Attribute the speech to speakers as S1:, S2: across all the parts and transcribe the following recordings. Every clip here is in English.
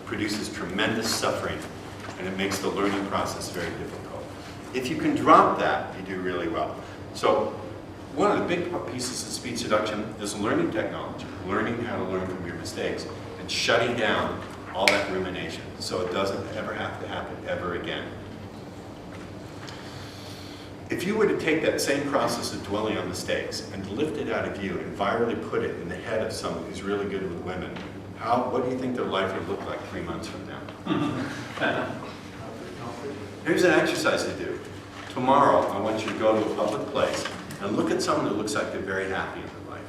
S1: produces tremendous suffering, and it makes the learning process very difficult. If you can drop that, you do really well. So one of the big pieces of speed seduction is learning technology, learning how to learn from your mistakes, and shutting down all that rumination so it doesn't ever have to happen ever again. If you were to take that same process of dwelling on mistakes and lift it out of you and virally put it in the head of someone who's really good with women, what do you think their life would look like 3 months from now? Here's an exercise to do. Tomorrow, I want you to go to a public place and look at someone who looks like they're very happy in their life.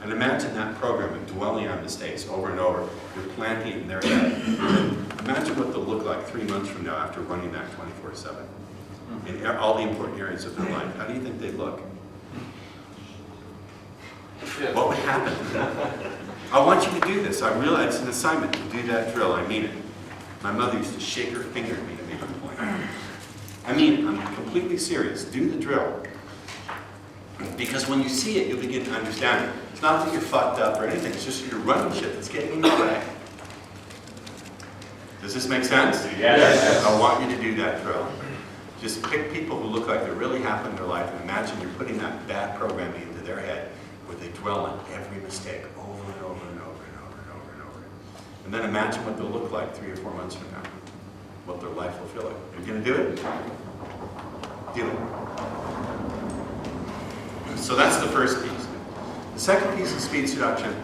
S1: And imagine that program of dwelling on mistakes over and over. You're planting it in their head. Imagine what they'll look like 3 months from now after running that 24/7. In all the important areas of their life. How do you think they'd look? What would happen? I want you to do this. I realize it's an assignment to do that drill. I mean it. My mother used to shake her finger at me to make a point. I mean, I'm completely serious. Do the drill. Because when you see it, you'll begin to understand it. It's not that you're fucked up or anything. It's just you're running shit that's getting in your way. Does this make sense?
S2: Yes.
S1: I want you to do that drill. Just pick people who look like they're really happy in their life and imagine you're putting that bad programming into their head where they dwell on every mistake over and over and over and over and over and over. And then imagine what they'll look like 3 or 4 months from now. What their life will feel like. You're going to do it? Do it. So that's the first piece. The second piece of speed seduction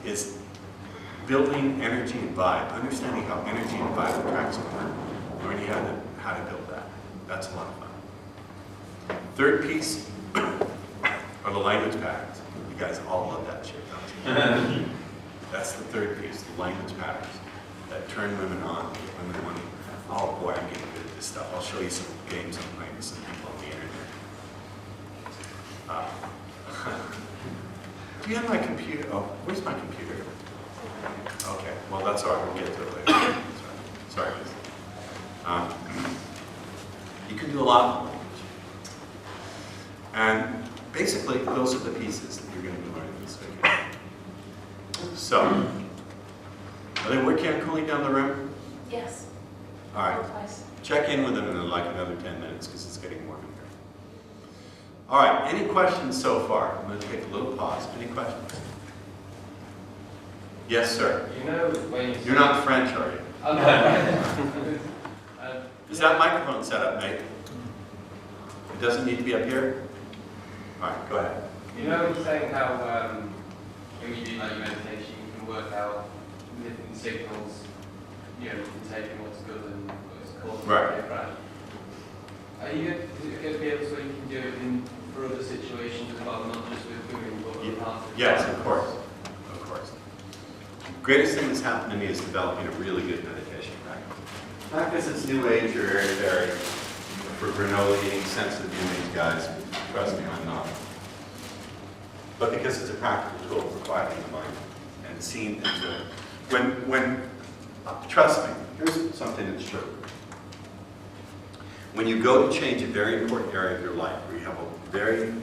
S1: is building energy and vibe. Understanding how energy and vibe attracts women. Learning how to build that. That's a lot of fun. Third piece are the language patterns. You guys all love that shit, don't you? That's the third piece, the language patterns that turn women on. Women want to, oh boy, I'm getting good at this stuff. I'll show you some games I'm playing with some people on the internet. Do you have my computer? Oh, where's my computer? Okay, well that's all right. We'll get to it later. Sorry. You can do a lot of language. And basically, those are the pieces that you're going to be learning this week. So, are they working on cooling down the room?
S3: Yes.
S1: All right. Check in with them in like another 10 minutes because it's getting warm in here. All right, any questions so far? I'm going to take a little pause. Any questions? Yes, sir.
S2: You know when
S1: You're not French, are you? Is that microphone set up, mate? It doesn't need to be up here? All right, go ahead.
S2: You know when you're saying how when you do like meditation, you can work out different signals, you know, you can take in what's good and what's causing
S1: Right.
S2: a crash. Are you going to be able to, so you can do it for other situations as well, not just with women, but other parts of the
S1: Yes,
S2: body?
S1: of course. Of course. Greatest thing that's happened to me is developing a really good meditation practice. Not because it's new age or airy-fairy, for granola eating, sensitive humans, guys. Trust me, I'm not. But because it's a practical tool for quieting the mind and seeing things. Trust me, here's something that's true. When you go to change a very important area of your life, where you have a very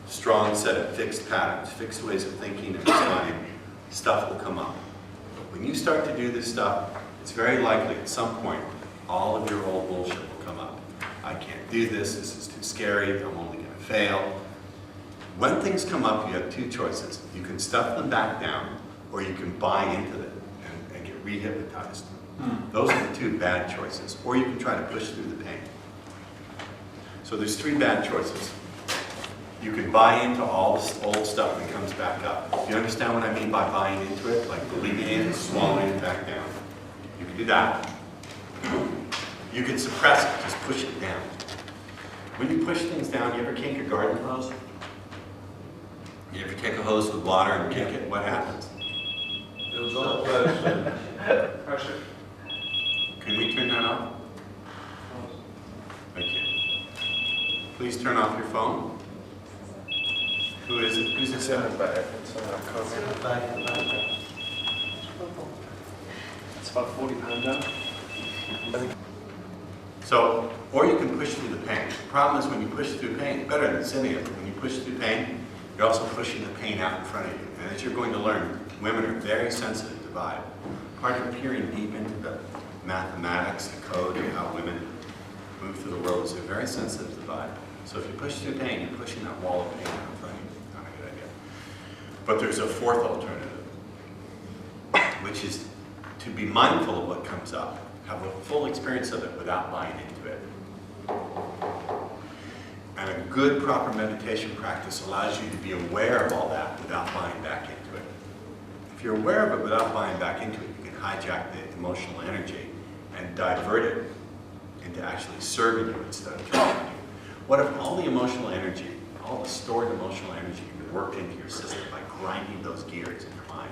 S1: strong set of fixed patterns, fixed ways of thinking and responding, stuff will come up. When you start to do this stuff, it's very likely at some point, all of your old bullshit will come up. I can't do this, this is too scary, I'm only going to fail. When things come up, you have two choices. You can stuff them back down, or you can buy into them and get re-hypnotized. Those are the two bad choices. Or you can try to push through the pain. So there's 3 bad choices. You can buy into all this old stuff that comes back up. Do you understand what I mean by buying into it? Like believing in it and swallowing it back down. You can do that. You can suppress it, just push it down. When you push things down, you ever kink a garden hose? You ever take a hose with water and kink it? What happens?
S4: Builds up. Pressure.
S1: Can we turn that off? Thank you. Please turn off your phone. Who is it? Who's this?
S4: It's about £40 down.
S1: So, or you can push through the pain. The problem is when you push through pain, it's better than sitting it. When you push through pain, you're also pushing the pain out in front of you. And as you're going to learn, women are very sensitive to divide. Part of peering deep into the mathematics, the code, and how women move through the world is a very sensitive divide. So if you push through pain, you're pushing that wall of pain in front of you. Not a good idea. But there's a fourth alternative, which is to be mindful of what comes up, have a full experience of it without buying into it. And a good, proper meditation practice allows you to be aware of all that without buying back into it. If you're aware of it without buying back into it, you can hijack the emotional energy and divert it into actually serving you instead of killing you. What if all the emotional energy, all the stored emotional energy can be worked into your system by grinding those gears in your mind?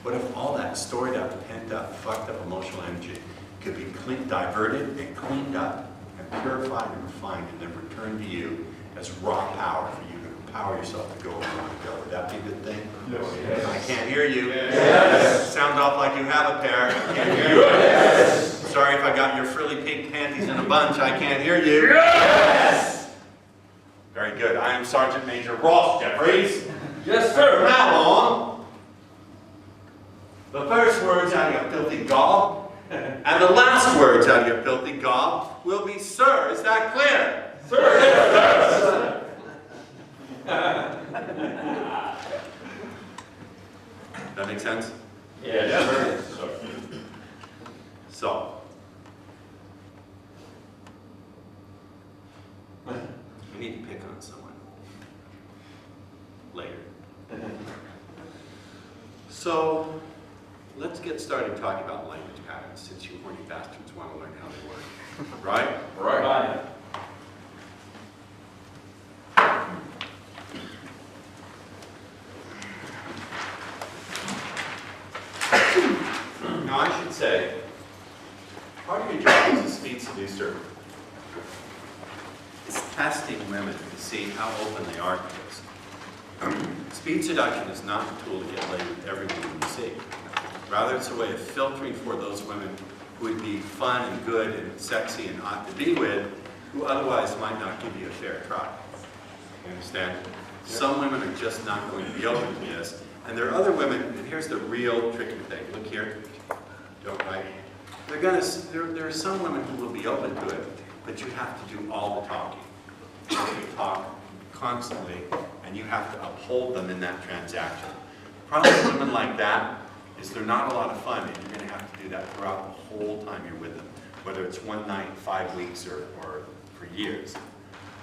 S1: What if all that stored up, pent up, fucked up emotional energy could be diverted and cleaned up and purified and refined and then returned to you as raw power for you to empower yourself to go where you want to go? Would that be a good thing?
S4: Yes.
S1: I can't hear you.
S4: Yes.
S1: Sounds off like you have a pair. I can't hear you.
S4: Yes.
S1: Sorry if I got your frilly pink panties in a bunch. I can't hear you.
S4: Yes.
S1: Very good. I am Sergeant Major Ross Jeffries.
S4: Yes,
S1: From now on, the first words out of your filthy gob and the last words out of your filthy gob will be sir. Is that clear?
S4: Sir. Yes.
S1: That make sense?
S4: Yes.
S1: So, we need to pick on someone later. So, let's get started talking about language patterns, since you horny bastards want to learn how they work. Right?
S4: Right.
S1: Now, I should say, part of your job as a speed seducer is testing women to see how open they are to this. Speed seduction is not a tool to get laid with every woman you see. Rather, it's a way of filtering for those women who would be fun and good and sexy and hot to be with, who otherwise might not give you a fair try. You understand? Some women are just not going to be open to this, and there are other women, and here's the real tricky thing. Look here. Don't write. There are some women who will be open to it, but you have to do all the talking. You have to talk constantly, and you have to uphold them in that transaction. The problem with women like that is they're not a lot of fun, and you're going to have to do that throughout the whole time you're with them, whether it's one night, 5 weeks, or for years.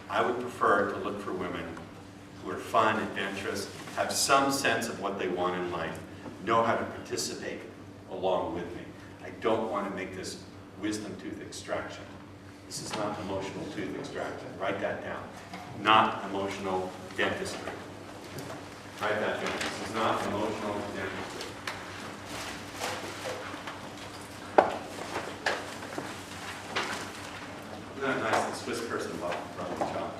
S1: I would prefer to look for women who are fun, adventurous, have some sense of what they want in life, know how to participate along with me. I don't want to make this wisdom tooth extraction. This is not emotional tooth extraction. Write that down. Not emotional dentistry. Write that down. This is not emotional dentistry. Isn't that nice? The Swiss person brought the chocolate.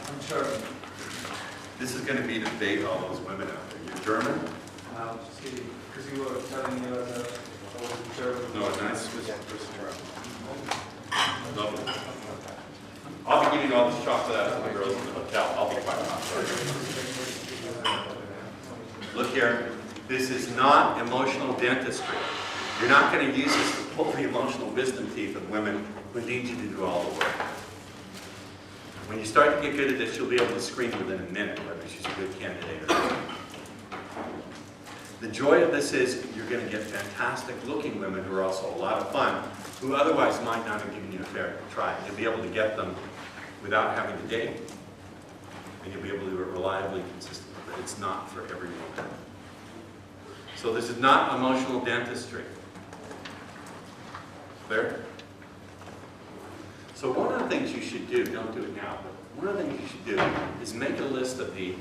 S4: I'm German.
S1: This is going to be to debate all those women out there. You're German?
S4: Just kidding. Because you were telling me about I was German.
S1: No, a nice Swiss person. Lovely. I'll be giving all this chocolate out to the girls in the hotel. I'll be quiet. Look here. This is not emotional dentistry. You're not going to use this to pull the emotional wisdom teeth of women who need you to do all the work. When you start to get good at this, you'll be able to screen within a minute whether she's a good candidate or not. The joy of this is you're going to get fantastic looking women who are also a lot of fun, who otherwise might not have given you a fair try. You'll be able to get them without having to date. And you'll be able to do it reliably and consistently, but it's not for every woman. So this is not emotional dentistry. Clear? So one of the things you should do, don't do it now, but one of the things you should do is make a list of the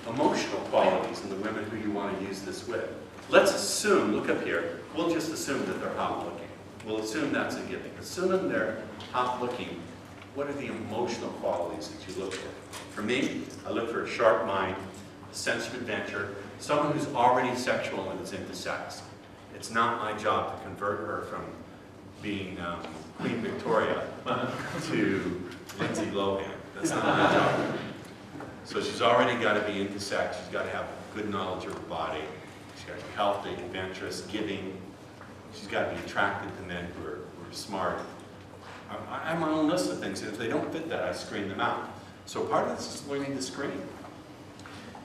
S1: emotional qualities in the women who you want to use this with. Let's assume, look up here, we'll just assume that they're hot looking. We'll assume that's a given. Assuming they're hot looking, what are the emotional qualities that you look for? For me, I look for a sharp mind, a sense of adventure, someone who's already sexual and is into sex. It's not my job to convert her from being Queen Victoria to Lindsay Lohan. That's not my job. So she's already got to be into sex. She's got to have good knowledge of her body. She's got to be healthy, adventurous, giving. She's got to be attracted to men who are smart. I have my own list of things, and if they don't fit that, I screen them out. So part of this is learning to screen.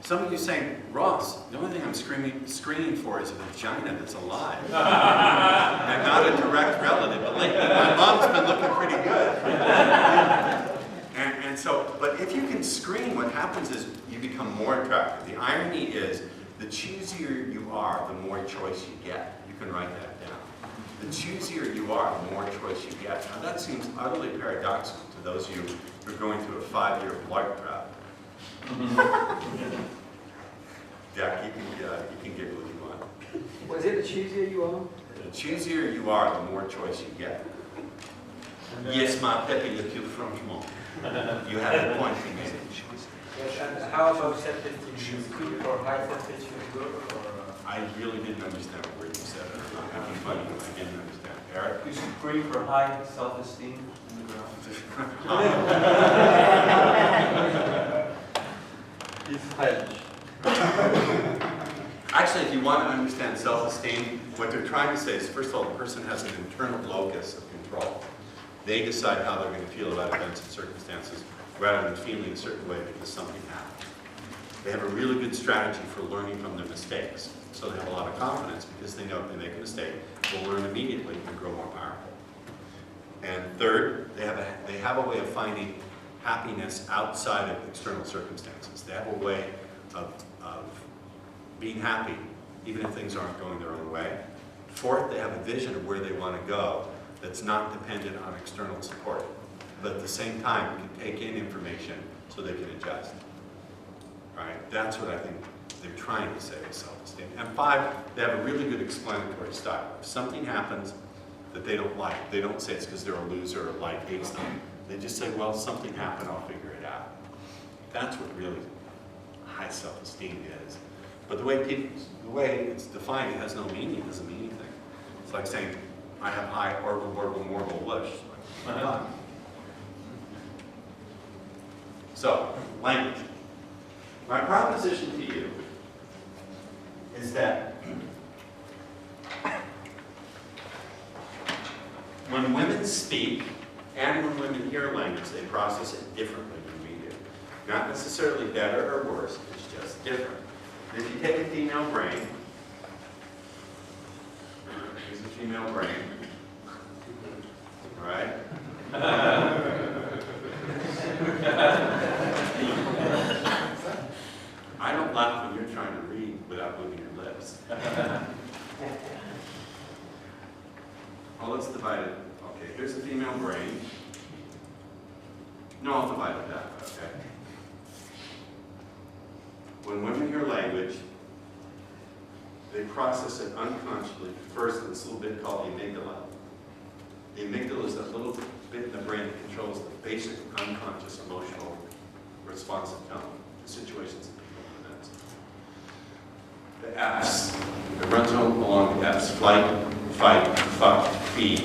S1: Some of you saying, Ross, the only thing I'm screening for is a vagina that's alive. I'm not a direct relative, but lately my mom's been looking pretty good. And so, but if you can screen, what happens is you become more attractive. The irony is, the choosier you are, the more choice you get. You can write that down. The choosier you are, the more choice you get. Now that seems utterly paradoxical to those of you who are going through a 5-year blood prep. Jack, you can get what you want.
S3: Was it the choosier you are?
S1: The choosier you are, the more choice you get. Yes, my Pepe le plus franchement. You have a point to make.
S3: Yes, and how about self-esteem? Good or high self-esteem is good, or?
S1: I really didn't understand a word you said. I'm not having fun, but I didn't understand. Eric?
S4: You should pray for high self-esteem in the ground.
S3: He's French.
S1: Actually, if you want to understand self-esteem, what they're trying to say is, first of all, the person has an internal locus of control. They decide how they're going to feel about events and circumstances rather than feeling a certain way because something happened. They have a really good strategy for learning from their mistakes. So they have a lot of confidence because they know if they make a mistake, they'll learn immediately and grow more powerful. And third, they have a way of finding happiness outside of external circumstances. They have a way of being happy even if things aren't going their own way. Fourth, they have a vision of where they want to go that's not dependent on external support. But at the same time, can take in information so they can adjust. Right? That's what I think they're trying to say with self-esteem. And 5, they have a really good explanatory style. If something happens that they don't like, they don't say it's because they're a loser or life hates them. They just say, well, something happened, I'll figure it out. That's what really high self-esteem is. But the way it's defined, it has no meaning, it doesn't mean anything. It's like saying, I have high orbital moral wish. So, language. My proposition to you is that when women speak and when women hear language, they process it differently than we do. Not necessarily better or worse, it's just different. And if you take a female brain, here's a female brain, right? I don't laugh when you're trying to read without moving your lips. Well, let's divide it. Okay, here's the female brain. No, I'll divide it that way, okay? When women hear language, they process it unconsciously. First, this little bit called the amygdala. The amygdala is that little bit in the brain that controls the basic unconscious emotional responsive tone to situations and people and events. The F's, it runs along the F's: flight, fight, fuck, feed.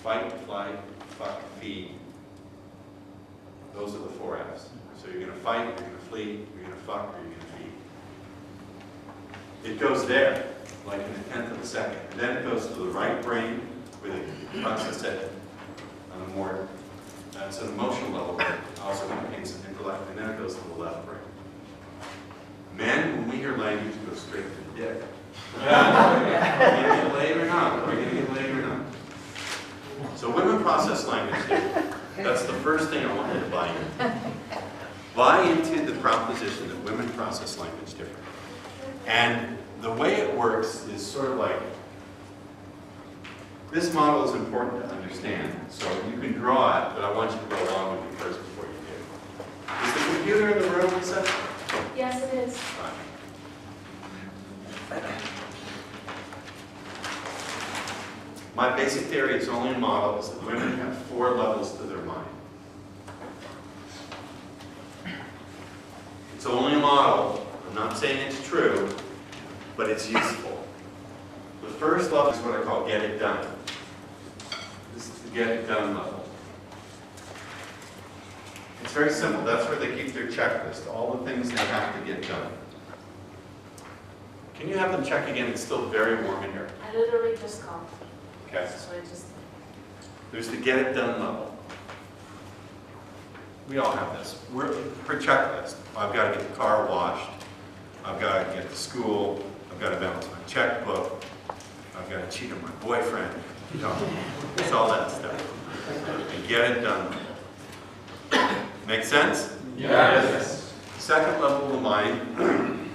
S1: Fight, flight, fuck, feed. Those are the 4 F's. So you're going to fight, you're going to flee, you're going to fuck, or you're going to feed. It goes there, like in a 1/10 of a second. And then it goes to the right brain, where they process it on a more, that's an emotional level, but also contains an intellect, and then it goes to the left brain. Men, when we hear language, it goes straight to the dick. Are we going to get laid or not? Are we going to get laid or not? So women process language differently. That's the first thing I want you to buy into. Buy into the proposition that women process language differently. And the way it works is sort of like, this model is important to understand. So you can draw it, but I want you to go along with me first before you do. Is the computer in the room, Lisa?
S5: Yes, it is.
S1: Fine. My basic theory, it's only a model, is that women have 4 levels to their mind. It's only a model. I'm not saying it's true, but it's useful. The first level is what I call get it done. This is the get it done level. It's very simple. That's where they keep their checklist, all the things they have to get done. Can you have them check again? It's still very warm in here.
S5: I literally just come.
S1: Okay.
S5: So I just.
S1: There's the get it done level. We all have this. We're per checklist. I've got to get the car washed. I've got to get to school. I've got to balance my checkbook. I've got to cheat on my boyfriend. You know, it's all that stuff. And get it done. Make sense?
S2: Yes.
S1: Second level of mind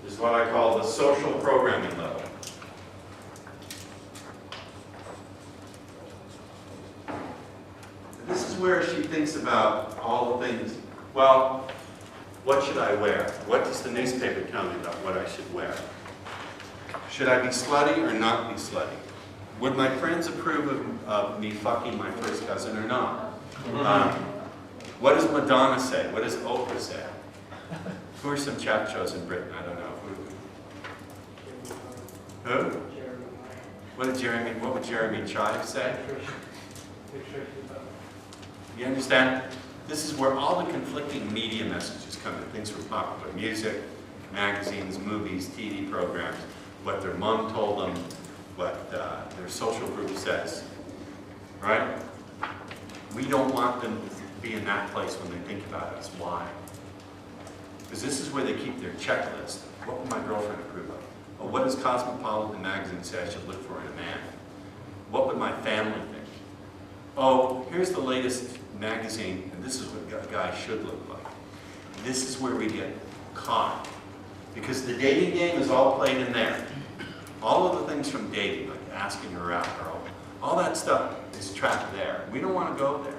S1: is what I call the social programming level. This is where she thinks about all the things. Well, what should I wear? What does the newspaper tell me about what I should wear? Should I be slutty or not be slutty? Would my friends approve of me fucking my first cousin or not? What does Madonna say? What does Oprah say? Who are some chat shows in Britain? I don't know. Who? What would Jeremy Chive say? You understand? This is where all the conflicting media messages come in. Things from popular music, magazines, movies, TV programs, what their mom told them, what their social group says. Right? We don't want them to be in that place when they think about us. Why? Because this is where they keep their checklist. What would my girlfriend approve of? Or what does Cosmopolitan magazine say I should look for in a man? What would my family think? Oh, here's the latest magazine, and this is what a guy should look like. This is where we get caught. Because the dating game is all played in there. All of the things from dating, like asking her out, or all that stuff is trapped there. We don't want to go there.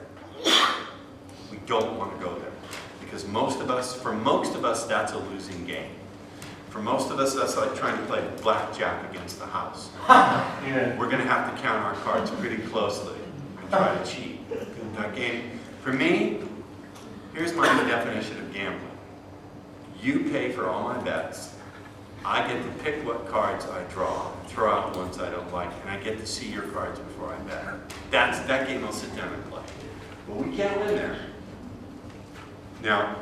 S1: We don't want to go there. Because for most of us, that's a losing game. For most of us, that's like trying to play blackjack against the house. We're going to have to count our cards pretty closely and try to cheat in that game. For me, here's my definition of gambling. You pay for all my bets. I get to pick what cards I draw, throw out the ones I don't like, and I get to see your cards before I bet. That game I'll sit down and play. But we can't win there. Now,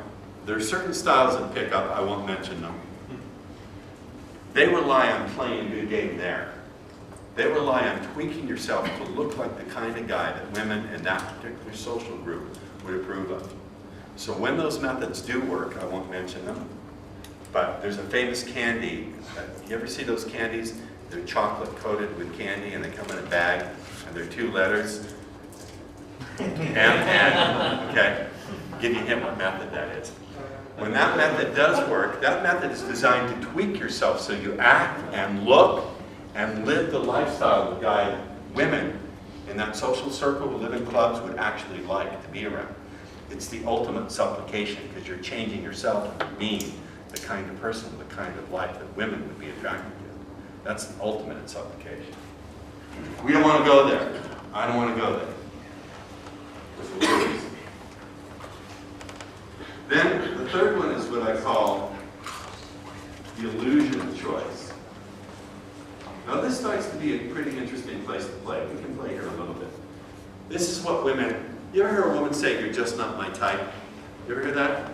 S1: there are certain styles of pickup, I won't mention them. They rely on playing a good game there. They rely on tweaking yourself to look like the kind of guy that women in that particular social group would approve of. So when those methods do work, I won't mention them, but there's a famous candy. You ever see those candies? They're chocolate coated with candy and they come in a bag and they're 2 letters. And, okay, give you a hint what method that is. When that method does work, that method is designed to tweak yourself so you act and look and live the lifestyle the guy women in that social circle who live in clubs would actually like to be around. It's the ultimate supplication because you're changing yourself to being the kind of person, the kind of life that women would be attracted to. That's the ultimate supplication. We don't want to go there. I don't want to go there. Then the third one is what I call the illusion of choice. Now this starts to be a pretty interesting place to play. We can play here a little bit. This is what women, you ever hear a woman say, "You're just not my type"? You ever hear that?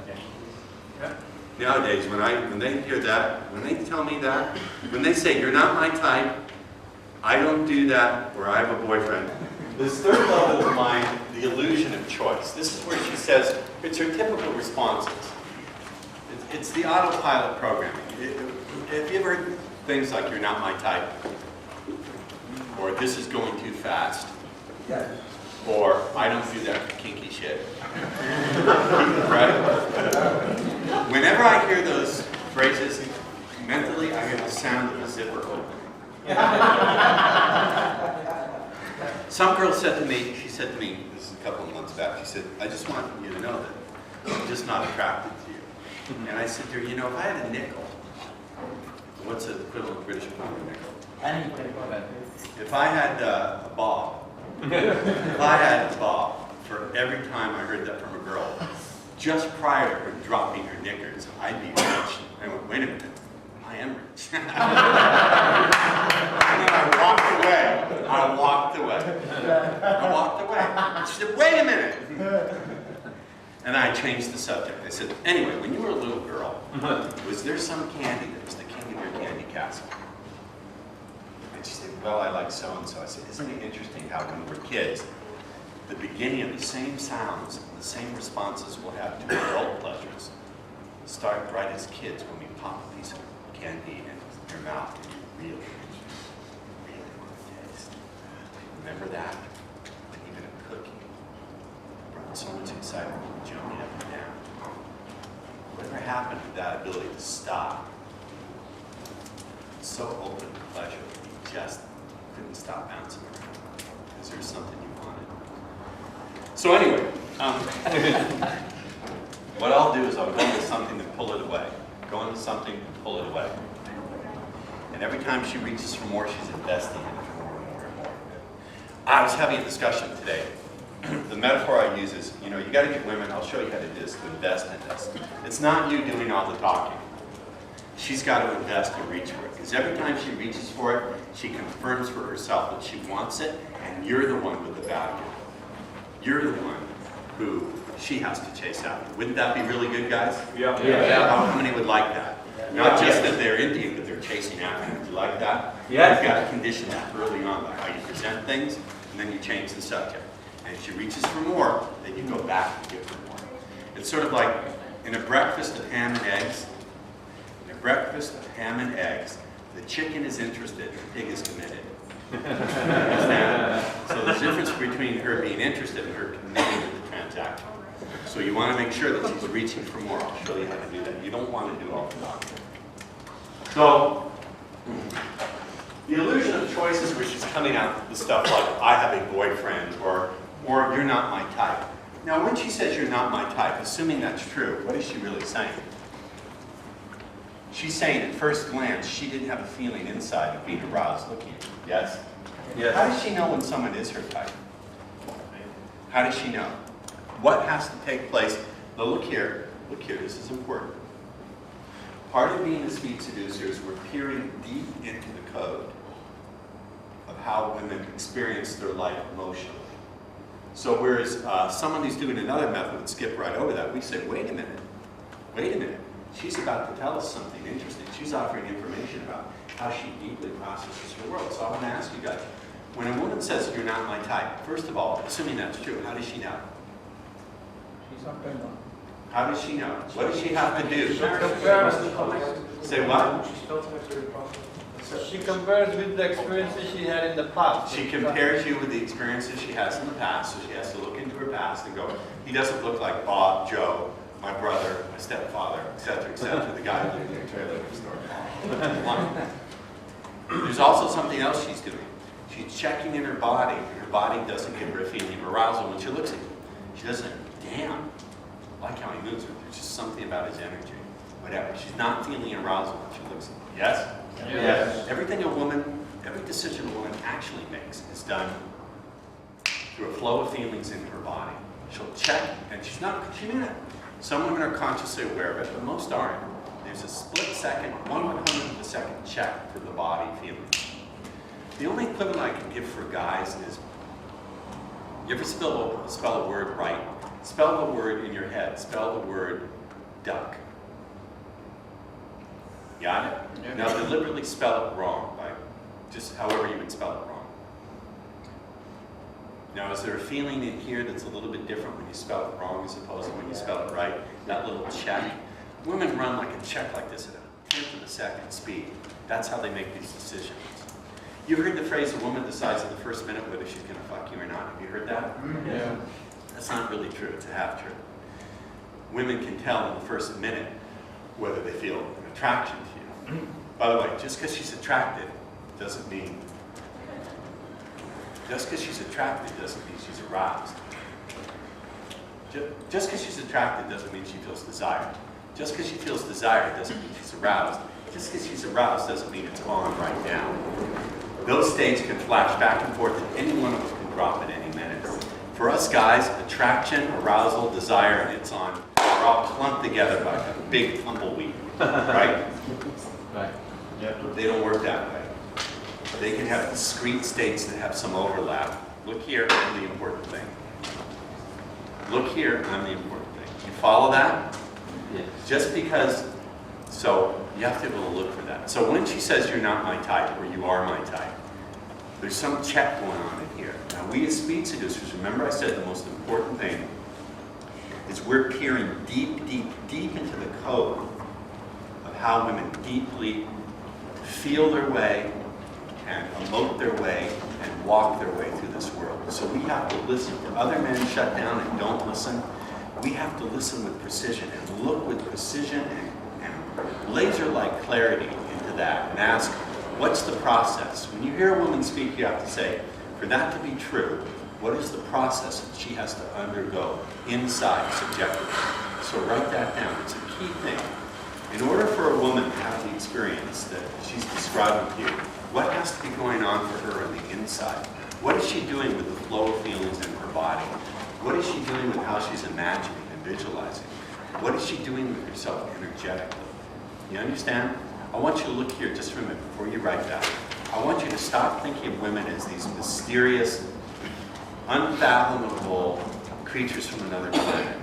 S1: Yeah. Nowadays, when they hear that, when they tell me that, when they say, "You're not my type," I don't do that, or I have a boyfriend. This third level of mine, the illusion of choice. This is where she says, it's her typical responses. It's the autopilot programming. Have you ever heard things like, "You're not my type," or "This is going too fast," or "I don't do that kinky shit"? Right? Whenever I hear those phrases, mentally I hear the sound of a zipper opening. Some girl said to me, this is a couple of months back, she said, "I just want you to know that I'm just not attracted to you." And I said to her, "You know, if I had a nickel," what's the equivalent of British pound nickel? If I had a bob, for every time I heard that from a girl, just prior to her dropping her knickers, I'd be rich. I went, "Wait a minute, I am rich." And then I walked away. She said, "Wait a minute." And And I changed the subject. I said, anyway, when you were a little girl, was there some candy that was the king of your candy castle? And she said, well, I like so-and-so. I said, isn't it interesting how when we're kids, the beginning of the same sounds and the same responses we'll have to adult pleasures start right as kids when we pop a piece of candy in your mouth and you really want to taste. Remember that? And even a cookie brought so much excitement, jumping up and down. Whatever happened to that ability to stop? It's so open to pleasure, you just couldn't stop bouncing around because there's something you wanted. So anyway, what I'll do is I'll go into something and pull it away. Go into something and pull it away. And every time she reaches for more, she's investing in it more and more and more. I was having a discussion today. The metaphor I use is, you got to get women, I'll show you how to do this, to invest in this. It's not you doing all the talking. She's got to invest and reach for it. Because every time she reaches for it, she confirms for herself that she wants it, and you're the one with the value. You're the one who she has to chase after. Wouldn't that be really good, guys?
S4: Yeah.
S1: How many would like that? Not just that they're into you, but they're chasing after you. Would you like that?
S3: Yes.
S1: You've got to condition that early on by how you present things, and then you change the subject. And if she reaches for more, then you go back and give her more. It's sort of like in a breakfast of ham and eggs. In a breakfast of ham and eggs, the chicken is interested, the pig is committed. Understand? So there's a difference between her being interested and her committing to the transaction. So you want to make sure that she's reaching for more. I'll show you how to do that. You don't want to do all the talking. So the illusion of choice is where she's coming out with stuff like, I have a boyfriend, or you're not my type. Now when she says you're not my type, assuming that's true, what is she really saying? She's saying at first glance, she didn't have a feeling inside of being aroused looking at you. Yes?
S4: Yes.
S1: How does she know when someone is her type? How does she know? What has to take place? Now look here, this is important. Part of being a speed seducer is we're peering deep into the code of how women experience their life emotionally. So whereas someone who's doing another method would skip right over that, we say, wait a minute. She's about to tell us something interesting. She's offering information about how she deeply processes her world. So I want to ask you guys, when a woman says you're not my type, first of all, assuming that's true, how does she know?
S4: She's not going on.
S1: How does she know? What does she have to do?
S4: She
S1: Say what?
S4: compares with the experiences she had in the past.
S1: She compares you with the experiences she has in the past, so she has to look into her past and go, he doesn't look like Bob, Joe, my brother, my stepfather, etc., the guy who lived in the trailer next door. There's also something else she's doing. She's checking in her body, and her body doesn't give her a feeling of arousal when she looks at you. She doesn't, damn, I like how he moves. There's just something about his energy. Whatever. She's not feeling arousal when she looks at you. Yes?
S4: Yes.
S1: Everything a woman, every decision a woman actually makes is done through a flow of feelings in her body. She'll check, and she may not. Some women are consciously aware of it, but most aren't. There's a split second, 1/100th of a second check for the body feelings. The only equivalent I can give for guys is, you ever spell a word right? Spell the word in your head. Spell the word duck. Got it?
S4: Yeah.
S1: Now deliberately spell it wrong, like just however you would spell it wrong. Now is there a feeling in here that's a little bit different when you spell it wrong as opposed to when you spell it right? That little check. Women run like a check like this at a 10th of a second speed. That's how they make these decisions. You've heard the phrase, a woman decides in the first minute whether she's going to fuck you or not. Have you heard that?
S4: Yeah.
S1: That's not really true. It's a half truth. Women can tell in the first minute whether they feel an attraction to you. By the way, just because she's attracted doesn't mean she's aroused. Just because she's attracted doesn't mean she feels desired. Just because she feels desired doesn't mean she's aroused. Just because she's aroused doesn't mean it's on right now. Those states can flash back and forth, and any one of them can drop at any minute. For us guys, attraction, arousal, desire, and it's on. We're all clumped together by a big tumbleweed, right?
S4: Right. Yeah.
S1: They don't work that way. They can have discrete states that have some overlap. Look here, I'm the important thing. Look here, I'm the important thing. follow that?
S5: Yes.
S1: Just because, so you have to be able to look for that. So when she says you're not my type or you are my type, there's some check going on in here. Now we as speed seducers, remember I said the most important thing is we're peering deep, deep, deep into the code of how women deeply feel their way and emote their way and walk their way through this world. So we have to listen. Where other men shut down and don't listen, we have to listen with precision and look with precision and laser-like clarity into that and ask, what's the process? When you hear a woman speak, you have to say, for that to be true, what is the process that she has to undergo inside subjectively? So write that down. It's a key thing. In order for a woman to have the experience that she's describing to you, what has to be going on for her on the inside? What is she doing with the flow of feelings in her body? What is she doing with how she's imagining and visualizing? What is she doing with herself energetically? You understand? I want you to look here just for a minute before you write that. I want you to stop thinking of women as these mysterious, unfathomable creatures from another planet.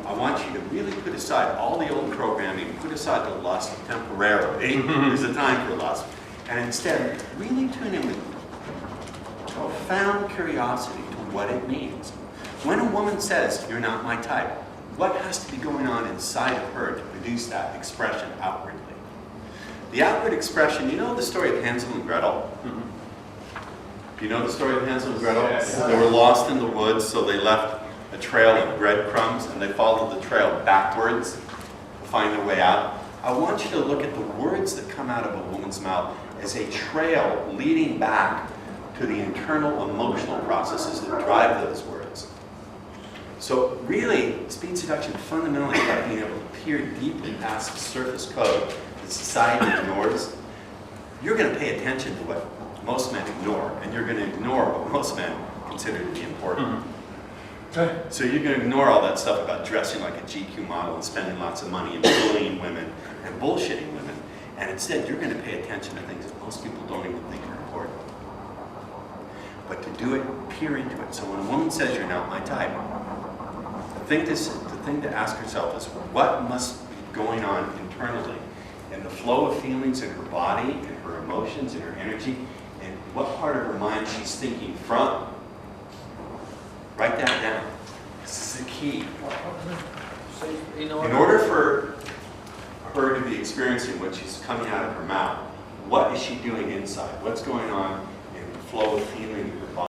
S1: I want you to really put aside all the old programming, put aside the lust temporarily. There's a time for lust. And instead, really tune in with profound curiosity to what it means. When a woman says, you're not my type, what has to be going on inside of her to produce that expression outwardly? The outward expression, you know the story of Hansel and Gretel? Do you know the story of Hansel and Gretel?
S4: Yes.
S1: They were lost in the woods, so they left a trail of breadcrumbs, and they followed the trail backwards to find their way out. I want you to look at the words that come out of a woman's mouth as a trail leading back to the internal emotional processes that drive those words. So really, speed seduction fundamentally is about being able to peer deeply past the surface code that society ignores. You're going to pay attention to what most men ignore, and you're going to ignore what most men consider to be important. So you're going to ignore all that stuff about dressing like a GQ model and spending lots of money and bullying women and bullshitting women. And instead, you're going to pay attention to things that most people don't even think are important. But to do it, peer into it. So when a woman says you're not my type, the thing to ask herself is, what must be going on internally in the flow of feelings in her body, in her emotions, in her energy, and what part of her mind she's thinking from? Write that down. This is the key. In order for her to be experiencing what she's coming out of her mouth, what is she doing inside? What's going on in the flow of feeling in her body?